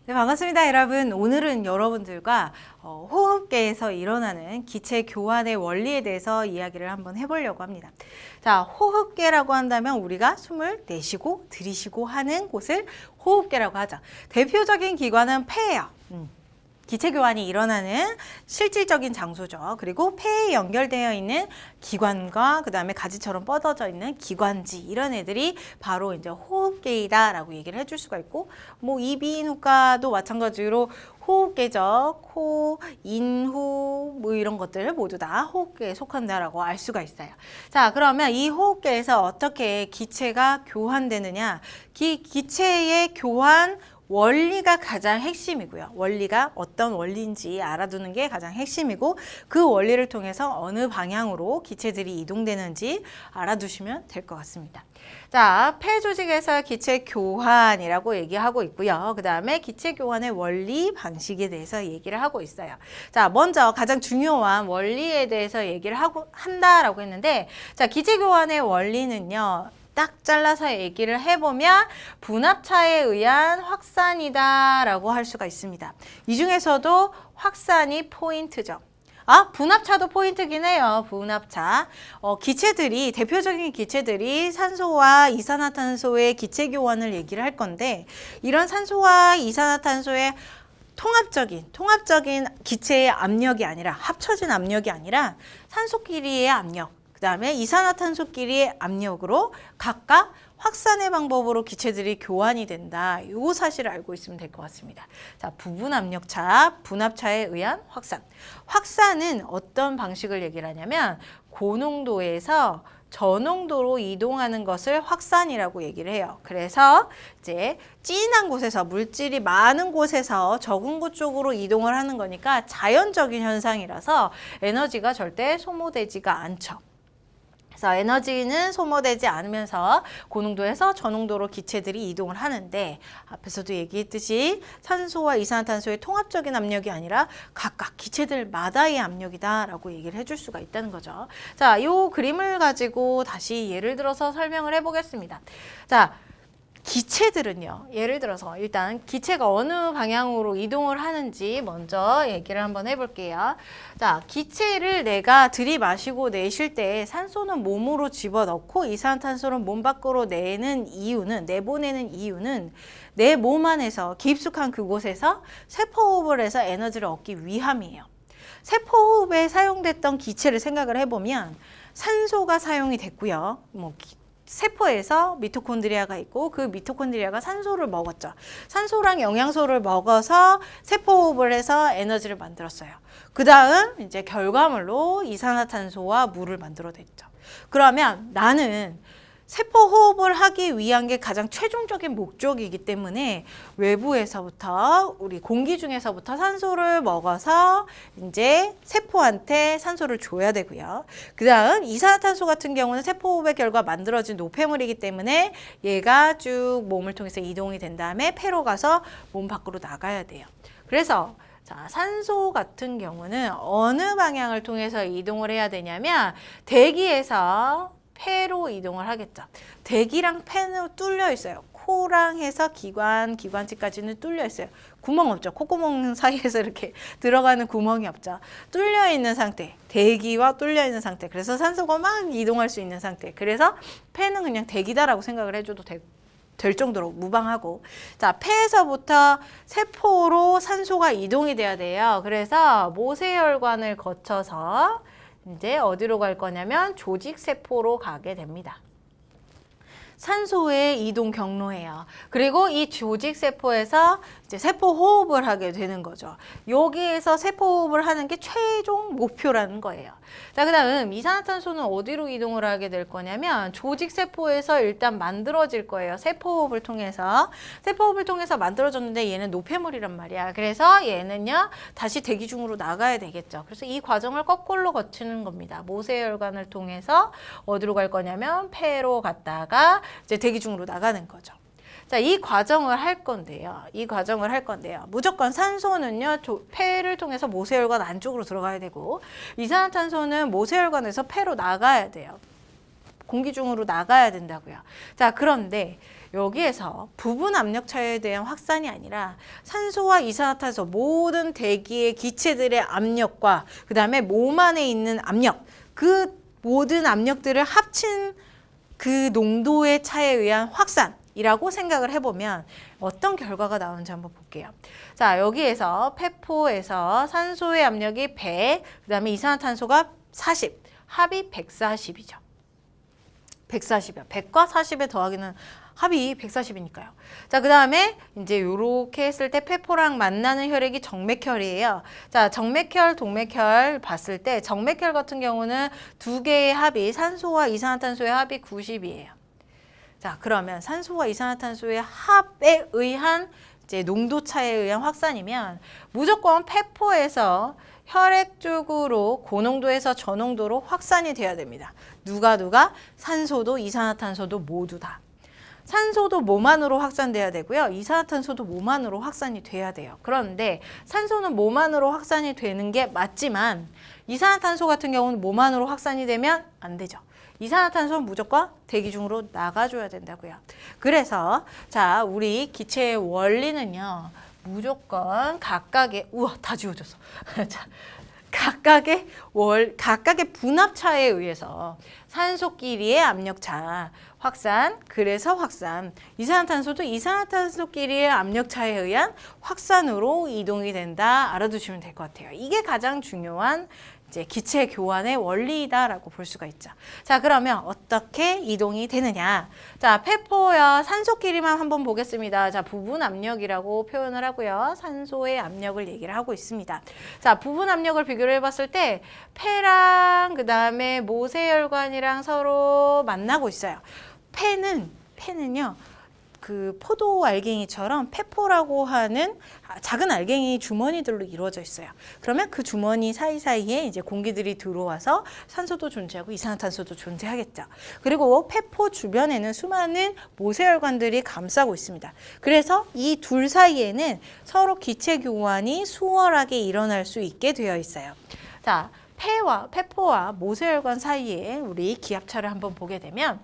네, 반갑습니다, 여러분. 오늘은 여러분들과 호흡계에서 일어나는 기체 교환의 원리에 대해서 이야기를 한번 해보려고 합니다. 자, 호흡계라고 한다면 우리가 숨을 내쉬고 들이쉬고 하는 곳을 호흡계라고 하죠. 대표적인 기관은 폐예요. 기체 교환이 일어나는 실질적인 장소죠. 그리고 폐에 연결되어 있는 기관과 그다음에 가지처럼 뻗어져 있는 기관지, 이런 애들이 바로 이제 호흡계이다라고 얘기를 해줄 수가 있고, 뭐 이비인후과도 마찬가지로 호흡계죠. 코, 인후 뭐 이런 것들 모두 다 호흡계에 속한다라고 알 수가 있어요. 자, 그러면 이 호흡계에서 어떻게 기체가 교환되느냐? 기체의 교환 원리가 가장 핵심이고요. 원리가 어떤 원리인지 알아두는 게 가장 핵심이고, 그 원리를 통해서 어느 방향으로 기체들이 이동되는지 알아두시면 될 것 같습니다. 자, 폐 조직에서 기체 교환이라고 얘기하고 있고요. 그 다음에 기체 교환의 원리 방식에 대해서 얘기를 하고 있어요. 자, 먼저 가장 중요한 원리에 대해서 얘기를 한다라고 했는데, 자, 기체 교환의 원리는요, 딱 잘라서 얘기를 해보면 분압차에 의한 확산이다 라고 할 수가 있습니다. 이 중에서도 확산이 포인트죠. 분압차도 포인트긴 해요. 분압차. 기체들이, 대표적인 기체들이 산소와 이산화탄소의 기체 교환을 얘기를 할 건데, 이런 산소와 이산화탄소의 통합적인 기체의 압력이 아니라, 합쳐진 압력이 아니라 산소끼리의 압력, 그 다음에 이산화탄소끼리의 압력으로 각각 확산의 방법으로 기체들이 교환이 된다. 이 사실을 알고 있으면 될 것 같습니다. 자, 부분압력차, 분압차에 의한 확산. 확산은 어떤 방식을 얘기를 하냐면 고농도에서 저농도로 이동하는 것을 확산이라고 얘기를 해요. 그래서 이제 진한 곳에서, 물질이 많은 곳에서 적은 곳 쪽으로 이동을 하는 거니까 자연적인 현상이라서 에너지가 절대 소모되지가 않죠. 그래서 에너지는 소모되지 않으면서 고농도에서 저농도로 기체들이 이동을 하는데, 앞에서도 얘기했듯이 산소와 이산화탄소의 통합적인 압력이 아니라 각각 기체들마다의 압력이다라고 얘기를 해줄 수가 있다는 거죠. 자, 이 그림을 가지고 다시 예를 들어서 설명을 해보겠습니다. 자, 기체들은요, 예를 들어서 일단 기체가 어느 방향으로 이동을 하는지 먼저 얘기를 한번 해볼게요. 자, 기체를 내가 들이마시고 내쉴 때 산소는 몸으로 집어넣고 이산화탄소는 몸 밖으로 내보내는 이유는 내 몸 안에서, 깊숙한 그곳에서 세포호흡을 해서 에너지를 얻기 위함이에요. 세포호흡에 사용됐던 기체를 생각을 해보면 산소가 사용이 됐고요. 세포에서 미토콘드리아가 있고, 그 미토콘드리아가 산소를 먹었죠. 산소랑 영양소를 먹어서 세포호흡을 해서 에너지를 만들었어요. 그 다음 이제 결과물로 이산화탄소와 물을 만들어냈죠. 그러면 나는 세포호흡을 하기 위한 게 가장 최종적인 목적이기 때문에 외부에서부터, 우리 공기 중에서부터 산소를 먹어서 이제 세포한테 산소를 줘야 되고요. 그 다음 이산화탄소 같은 경우는 세포호흡의 결과 만들어진 노폐물이기 때문에 얘가 쭉 몸을 통해서 이동이 된 다음에 폐로 가서 몸 밖으로 나가야 돼요. 그래서 자, 산소 같은 경우는 어느 방향을 통해서 이동을 해야 되냐면 대기에서 폐로 이동을 하겠죠. 대기랑 폐는 뚫려 있어요. 코랑 해서 기관지까지는 뚫려 있어요. 구멍 없죠. 콧구멍 사이에서 이렇게 들어가는 구멍이 없죠. 뚫려 있는 상태, 대기와 뚫려 있는 상태. 그래서 산소가 막 이동할 수 있는 상태. 그래서 폐는 그냥 대기다라고 생각을 해줘도 될 정도로 무방하고, 자, 폐에서부터 세포로 산소가 이동이 돼야 돼요. 그래서 모세혈관을 거쳐서 이제 어디로 갈 거냐면 조직세포로 가게 됩니다. 산소의 이동 경로예요. 그리고 이 조직세포에서 이제 세포 호흡을 하게 되는 거죠. 여기에서 세포 호흡을 하는 게 최종 목표라는 거예요. 자, 그 다음 이산화탄소는 어디로 이동을 하게 될 거냐면 조직세포에서 일단 만들어질 거예요. 세포호흡을 통해서. 세포호흡을 통해서 만들어졌는데 얘는 노폐물이란 말이야. 그래서 얘는요, 다시 대기 중으로 나가야 되겠죠. 그래서 이 과정을 거꾸로 거치는 겁니다. 모세혈관을 통해서 어디로 갈 거냐면 폐로 갔다가 이제 대기 중으로 나가는 거죠. 자, 이 과정을 할 건데요. 무조건 산소는요, 폐를 통해서 모세혈관 안쪽으로 들어가야 되고, 이산화탄소는 모세혈관에서 폐로 나가야 돼요. 공기 중으로 나가야 된다고요. 자, 그런데 여기에서 부분 압력 차이에 대한 확산이 아니라 산소와 이산화탄소 모든 대기의 기체들의 압력과 그 다음에 몸 안에 있는 압력, 그 모든 압력들을 합친 그 농도의 차이에 의한 확산이라고 생각을 해보면 어떤 결과가 나오는지 한번 볼게요. 자, 여기에서 폐포에서 산소의 압력이 100, 그 다음에 이산화탄소가 40, 합이 140이죠. 140이요. 100과 40의 더하기는 합이 140이니까요. 자, 그 다음에 이제 요렇게 했을 때 폐포랑 만나는 혈액이 정맥혈이에요. 자, 정맥혈, 동맥혈 봤을 때 정맥혈 같은 경우는 두 개의 합이 산소와 이산화탄소의 합이 90이에요. 자, 그러면 산소와 이산화탄소의 합에 의한 이제 농도 차에 의한 확산이면 무조건 폐포에서 혈액 쪽으로 고농도에서 저농도로 확산이 돼야 됩니다. 누가? 산소도 이산화탄소도 모두 다. 산소도 몸 안으로 확산돼야 되고요. 이산화탄소도 몸 안으로 확산이 돼야 돼요. 그런데 산소는 몸 안으로 확산이 되는 게 맞지만 이산화탄소 같은 경우는 몸 안으로 확산이 되면 안 되죠. 이산화탄소는 무조건 대기 중으로 나가줘야 된다고요. 그래서 자, 우리 기체의 원리는요. 무조건 각각의 우와 다 지워졌어. 자, 각각의 분압차에 의해서 산소끼리의 압력차 확산, 그래서 확산. 이산화탄소도 이산화탄소끼리의 압력차에 의한 확산으로 이동이 된다. 알아두시면 될 것 같아요. 이게 가장 중요한 이제 기체 교환의 원리다라고 볼 수가 있죠. 자, 그러면 어떻게 이동이 되느냐? 자, 폐포와 산소끼리만 한번 보겠습니다. 자, 부분 압력이라고 표현을 하고요. 산소의 압력을 얘기를 하고 있습니다. 자, 부분 압력을 비교를 해봤을 때 폐랑 그 다음에 모세혈관이랑 서로 만나고 있어요. 폐는요. 그 포도 알갱이처럼 폐포라고 하는 작은 알갱이 주머니들로 이루어져 있어요. 그러면 그 주머니 사이사이에 이제 공기들이 들어와서 산소도 존재하고 이산화탄소도 존재하겠죠. 그리고 폐포 주변에는 수많은 모세혈관들이 감싸고 있습니다. 그래서 이 둘 사이에는 서로 기체 교환이 수월하게 일어날 수 있게 되어 있어요. 자, 폐포와 모세혈관 사이에 우리 기압차를 한번 보게 되면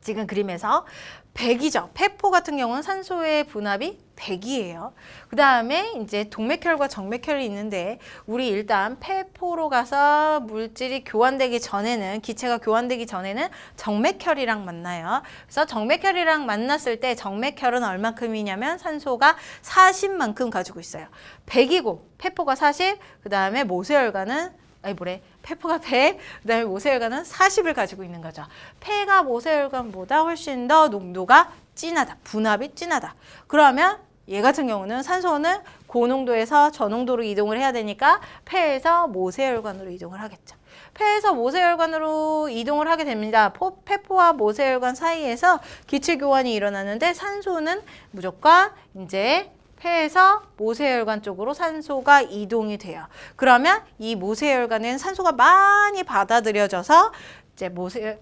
지금 그림에서 100이죠. 폐포 같은 경우는 산소의 분압이 100이에요. 그 다음에 이제 동맥혈과 정맥혈이 있는데 우리 일단 폐포로 가서 물질이 교환되기 전에는 기체가 교환되기 전에는 정맥혈이랑 만나요. 그래서 정맥혈이랑 만났을 때 정맥혈은 얼마큼이냐면 산소가 40만큼 가지고 있어요. 100이고 폐포가 40, 그 다음에 모세혈관은 폐포가 100, 그 다음에 모세혈관은 40을 가지고 있는 거죠. 폐가 모세혈관보다 훨씬 더 농도가 진하다. 분압이 진하다. 그러면 얘 같은 경우는 산소는 고농도에서 저농도로 이동을 해야 되니까 폐에서 모세혈관으로 이동을 하겠죠. 폐에서 모세혈관으로 이동을 하게 됩니다. 폐포와 모세혈관 사이에서 기체 교환이 일어나는데 산소는 무조건 이제 폐에서 모세혈관 쪽으로 산소가 이동이 돼요. 그러면 이 모세혈관은 산소가 많이 받아들여져서 이제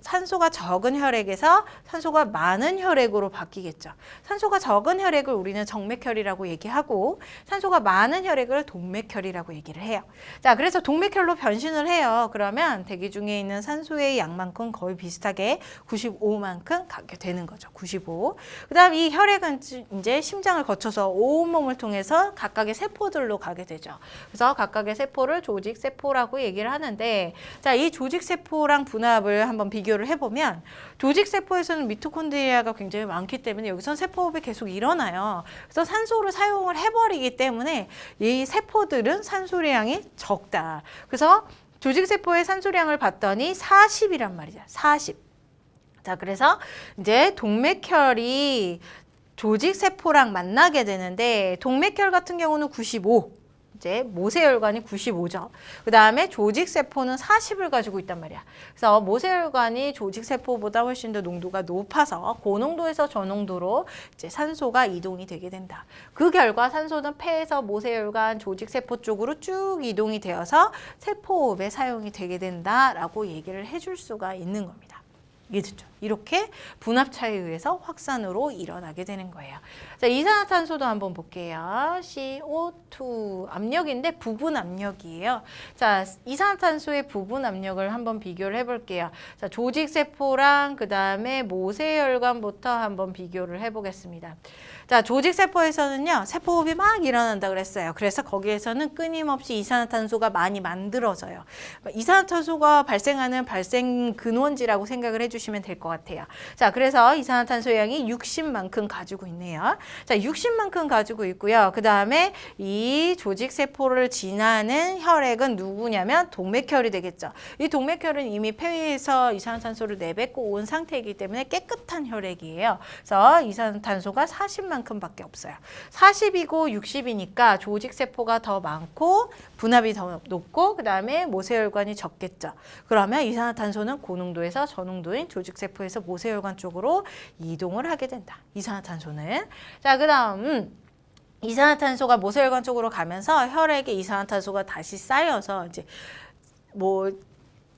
산소가 적은 혈액에서 산소가 많은 혈액으로 바뀌겠죠. 산소가 적은 혈액을 우리는 정맥혈이라고 얘기하고 산소가 많은 혈액을 동맥혈이라고 얘기를 해요. 자, 그래서 동맥혈로 변신을 해요. 그러면 대기 중에 있는 산소의 양만큼 거의 비슷하게 95만큼 갖게 되는 거죠. 95. 그다음 이 혈액은 이제 심장을 거쳐서 온몸을 통해서 각각의 세포들로 가게 되죠. 그래서 각각의 세포를 조직세포라고 얘기를 하는데 자, 이 조직세포랑 분압을 한번 비교를 해보면 조직세포에서는 미토콘드리아가 굉장히 많기 때문에 여기서 세포호흡이 계속 일어나요. 그래서 산소를 사용을 해버리기 때문에 이 세포들은 산소량이 적다. 그래서 조직세포의 산소량을 봤더니 40이란 말이죠. 40. 자, 그래서 이제 동맥혈이 조직세포랑 만나게 되는데 동맥혈 같은 경우는 95. 이제 모세혈관이 95죠. 그 다음에 조직세포는 40을 가지고 있단 말이야. 그래서 모세혈관이 조직세포보다 훨씬 더 농도가 높아서 고농도에서 저농도로 이제 산소가 이동이 되게 된다. 그 결과 산소는 폐에서 모세혈관 조직세포 쪽으로 쭉 이동이 되어서 세포호흡에 사용이 되게 된다라고 얘기를 해줄 수가 있는 겁니다. 이해됐죠? 이렇게 분합차에 의해서 확산으로 일어나게 되는 거예요. 자, 이산화탄소도 한번 볼게요. CO2 압력인데 부분 압력이에요. 자, 이산화탄소의 부분 압력을 한번 비교를 해볼게요. 자, 조직세포랑 그 다음에 모세혈관부터 한번 비교를 해보겠습니다. 자, 조직세포에서는요, 세포호흡이 막 일어난다 그랬어요. 그래서 거기에서는 끊임없이 이산화탄소가 많이 만들어져요. 이산화탄소가 발생하는 발생 근원지라고 생각을 해주시면 될 것 같아요. 자, 그래서 이산화탄소 양이 60만큼 가지고 있네요. 자, 60만큼 가지고 있고요. 그 다음에 이 조직세포를 지나는 혈액은 누구냐면 동맥혈이 되겠죠. 이 동맥혈은 이미 폐에서 이산화탄소를 내뱉고 온 상태이기 때문에 깨끗한 혈액이에요. 그래서 이산화탄소가 40만큼 밖에 없어요. 40이고 60이니까 조직세포가 더 많고 분압이 더 높고 그 다음에 모세혈관이 적겠죠. 그러면 이산화탄소는 고농도에서 저농도인 조직세포에서 모세혈관 쪽으로 이동을 하게 된다. 이산화탄소는. 자, 그 다음 이산화탄소가 모세혈관 쪽으로 가면서 혈액에 이산화탄소가 다시 쌓여서 이제 뭐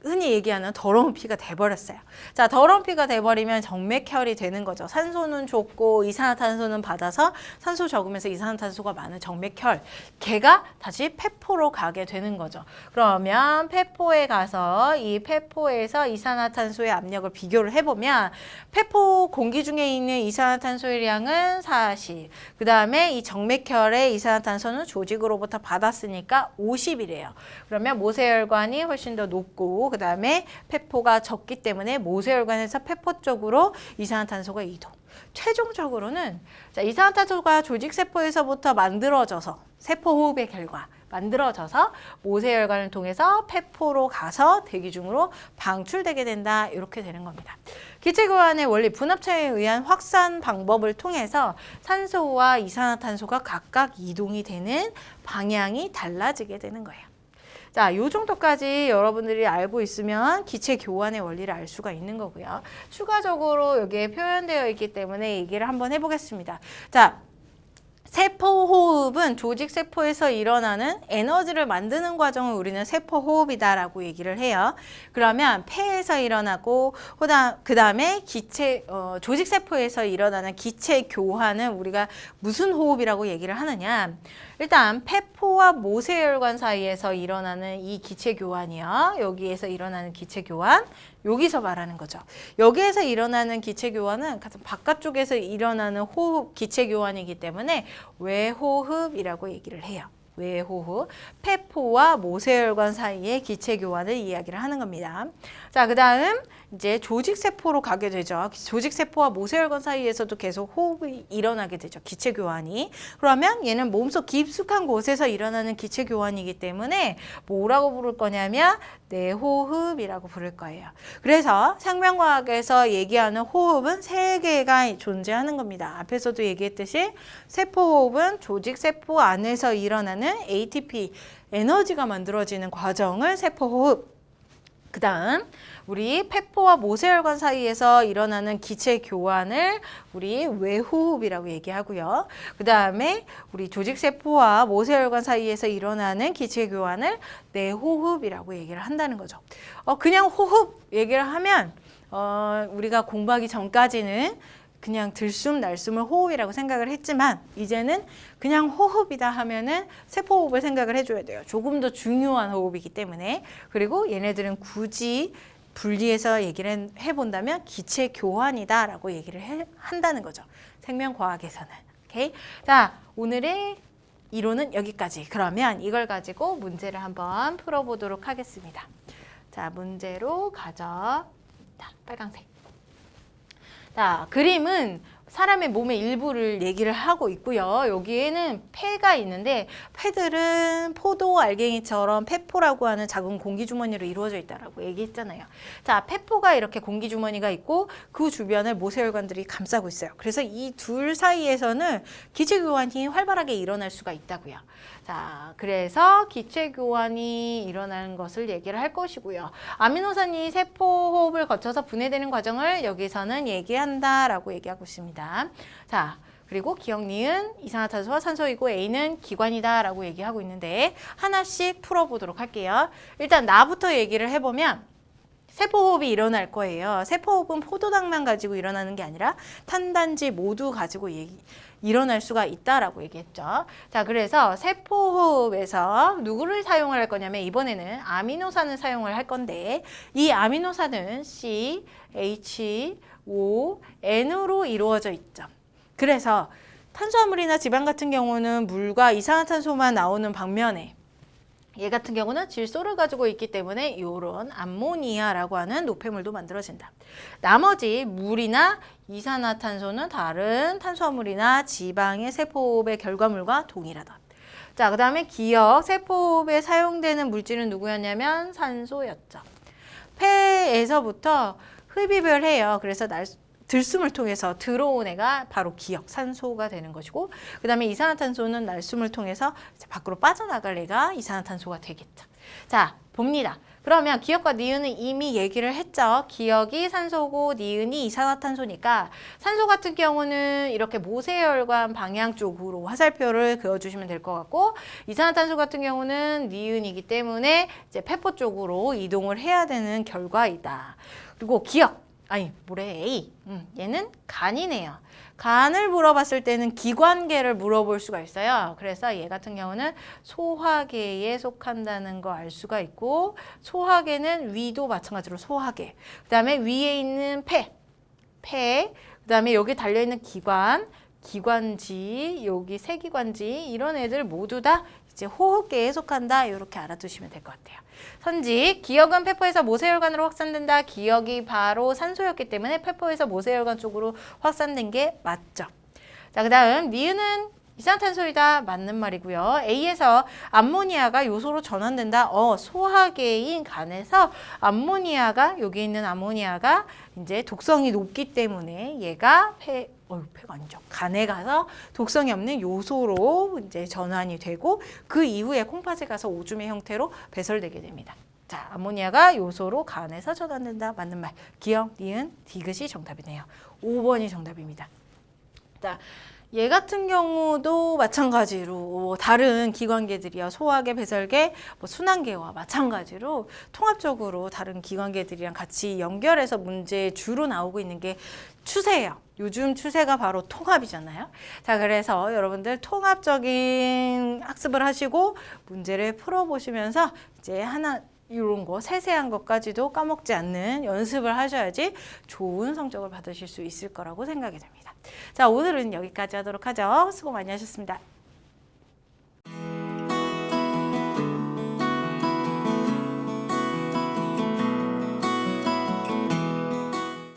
흔히 얘기하는 더러운 피가 돼버렸어요. 자, 더러운 피가 돼버리면 정맥혈이 되는 거죠. 산소는 줬고 이산화탄소는 받아서 산소 적으면서 이산화탄소가 많은 정맥혈. 걔가 다시 폐포로 가게 되는 거죠. 그러면 폐포에 가서 이 폐포에서 이산화탄소의 압력을 비교를 해보면 폐포 공기 중에 있는 이산화탄소의 양은 40. 그 다음에 이 정맥혈의 이산화탄소는 조직으로부터 받았으니까 50이래요. 그러면 모세혈관이 훨씬 더 높고 그 다음에 폐포가 적기 때문에 모세혈관에서 폐포 쪽으로 이산화탄소가 이동. 최종적으로는 자, 이산화탄소가 조직세포에서부터 만들어져서 세포호흡의 결과 만들어져서 모세혈관을 통해서 폐포로 가서 대기 중으로 방출되게 된다. 이렇게 되는 겁니다. 기체교환의 원리 분합차에 의한 확산 방법을 통해서 산소와 이산화탄소가 각각 이동이 되는 방향이 달라지게 되는 거예요. 자, 요 정도까지 여러분들이 알고 있으면 기체 교환의 원리를 알 수가 있는 거고요. 추가적으로 여기에 표현되어 있기 때문에 얘기를 한번 해보겠습니다. 자, 세포호흡은 조직세포에서 일어나는 에너지를 만드는 과정을 우리는 세포호흡이다라고 얘기를 해요. 그러면 폐에서 일어나고 그 다음에 조직세포에서 일어나는 기체 교환은 우리가 무슨 호흡이라고 얘기를 하느냐. 일단 폐포와 모세혈관 사이에서 일어나는 이 기체 교환이요. 여기에서 일어나는 기체 교환, 여기서 말하는 거죠. 여기에서 일어나는 기체 교환은 가장 바깥쪽에서 일어나는 호흡 기체 교환이기 때문에 외호흡이라고 얘기를 해요. 외호흡, 폐포와 모세혈관 사이의 기체 교환을 이야기를 하는 겁니다. 자, 그 다음 이제 조직세포로 가게 되죠. 조직세포와 모세혈관 사이에서도 계속 호흡이 일어나게 되죠. 기체 교환이. 그러면 얘는 몸속 깊숙한 곳에서 일어나는 기체 교환이기 때문에 뭐라고 부를 거냐면 내호흡이라고 부를 거예요. 그래서 생명과학에서 얘기하는 호흡은 세 개가 존재하는 겁니다. 앞에서도 얘기했듯이 세포호흡은 조직세포 안에서 일어나는 ATP, 에너지가 만들어지는 과정을 세포호흡. 그 다음 우리 폐포와 모세혈관 사이에서 일어나는 기체 교환을 우리 외호흡이라고 얘기하고요. 그 다음에 우리 조직세포와 모세혈관 사이에서 일어나는 기체 교환을 내호흡이라고 얘기를 한다는 거죠. 그냥 호흡 얘기를 하면 우리가 공부하기 전까지는 그냥 들숨 날숨을 호흡이라고 생각을 했지만 이제는 그냥 호흡이다 하면은 세포호흡을 생각을 해줘야 돼요. 조금 더 중요한 호흡이기 때문에. 그리고 얘네들은 굳이 분리해서 얘기를 해본다면 기체 교환이다 라고 얘기를 한다는 거죠. 생명과학에서는. 오케이? 자, 오늘의 이론은 여기까지. 그러면 이걸 가지고 문제를 한번 풀어보도록 하겠습니다. 자, 문제로 가죠. 자, 빨강색. 자, 그림은 사람의 몸의 일부를 얘기를 하고 있고요. 여기에는 폐가 있는데 폐들은 포도 알갱이처럼 폐포라고 하는 작은 공기주머니로 이루어져 있다라고 얘기했잖아요. 자, 폐포가 이렇게 공기주머니가 있고 그 주변을 모세혈관들이 감싸고 있어요. 그래서 이 둘 사이에서는 기체교환이 활발하게 일어날 수가 있다고요. 자, 그래서 기체교환이 일어나는 것을 얘기를 할 것이고요. 아미노산이 세포호흡을 거쳐서 분해되는 과정을 여기서는 얘기한다라고 얘기하고 있습니다. 자, 그리고 기억, 니은, 이산화탄소와 산소이고 A는 기관이다 라고 얘기하고 있는데 하나씩 풀어보도록 할게요. 일단 나부터 얘기를 해보면 세포호흡이 일어날 거예요. 세포호흡은 포도당만 가지고 일어나는 게 아니라 탄단지 모두 가지고 일어날 수가 있다라고 얘기했죠. 자, 그래서 세포호흡에서 누구를 사용할 거냐면 이번에는 아미노산을 사용을 할 건데 이 아미노산은 C, H, O, N으로 이루어져 있죠. 그래서 탄수화물이나 지방 같은 경우는 물과 이산화탄소만 나오는 방면에 얘 같은 경우는 질소를 가지고 있기 때문에 이런 암모니아라고 하는 노폐물도 만들어진다. 나머지 물이나 이산화탄소는 다른 탄수화물이나 지방의 세포호흡의 결과물과 동일하다. 자, 그 다음에 기억, 세포호흡에 사용되는 물질은 누구였냐면 산소였죠. 폐에서부터 흡입을 해요. 그래서 들숨을 통해서 들어온 애가 바로 기억, 산소가 되는 것이고 그 다음에 이산화탄소는 날숨을 통해서 밖으로 빠져나갈 애가 이산화탄소가 되겠죠. 자, 봅니다. 그러면 기억과 니은은 이미 얘기를 했죠. 기억이 산소고 니은이 이산화탄소니까 산소 같은 경우는 이렇게 모세혈관 방향 쪽으로 화살표를 그어주시면 될 것 같고 이산화탄소 같은 경우는 니은이기 때문에 이제 폐포 쪽으로 이동을 해야 되는 결과이다. 그리고 기억. A. 얘는 간이네요. 간을 물어봤을 때는 기관계를 물어볼 수가 있어요. 그래서 얘 같은 경우는 소화계에 속한다는 거 알 수가 있고 소화계는 위도 마찬가지로 소화계. 그 다음에 위에 있는 폐. 그 다음에 여기 달려있는 기관지, 여기 세기관지 이런 애들 모두 다 이제 호흡계에 속한다. 이렇게 알아두시면 될 것 같아요. 선직, 기억은 폐포에서 모세혈관으로 확산된다. 기억이 바로 산소였기 때문에 폐포에서 모세혈관 쪽으로 확산된 게 맞죠. 자, 그 다음 니은은 이산화탄소이다. 맞는 말이고요. A에서 암모니아가 요소로 전환된다. 소화계인 간에서 암모니아가 여기 있는 암모니아가 이제 독성이 높기 때문에 얘가 폐가 아니죠. 간에 가서 독성이 없는 요소로 이제 전환이 되고 그 이후에 콩팥에 가서 오줌의 형태로 배설되게 됩니다. 자, 암모니아가 요소로 간에서 전환된다. 맞는 말. 기억, 니은, 디귿이 정답이네요. 5번이 정답입니다. 자, 얘 같은 경우도 마찬가지로 다른 기관계들이요. 소화계, 배설계, 순환계와 마찬가지로 통합적으로 다른 기관계들이랑 같이 연결해서 문제에 주로 나오고 있는 게 추세예요. 요즘 추세가 바로 통합이잖아요. 자, 그래서 여러분들 통합적인 학습을 하시고 문제를 풀어보시면서 이제 이런 거 세세한 것까지도 까먹지 않는 연습을 하셔야지 좋은 성적을 받으실 수 있을 거라고 생각이 됩니다. 자, 오늘은 여기까지 하도록 하죠. 수고 많이 하셨습니다.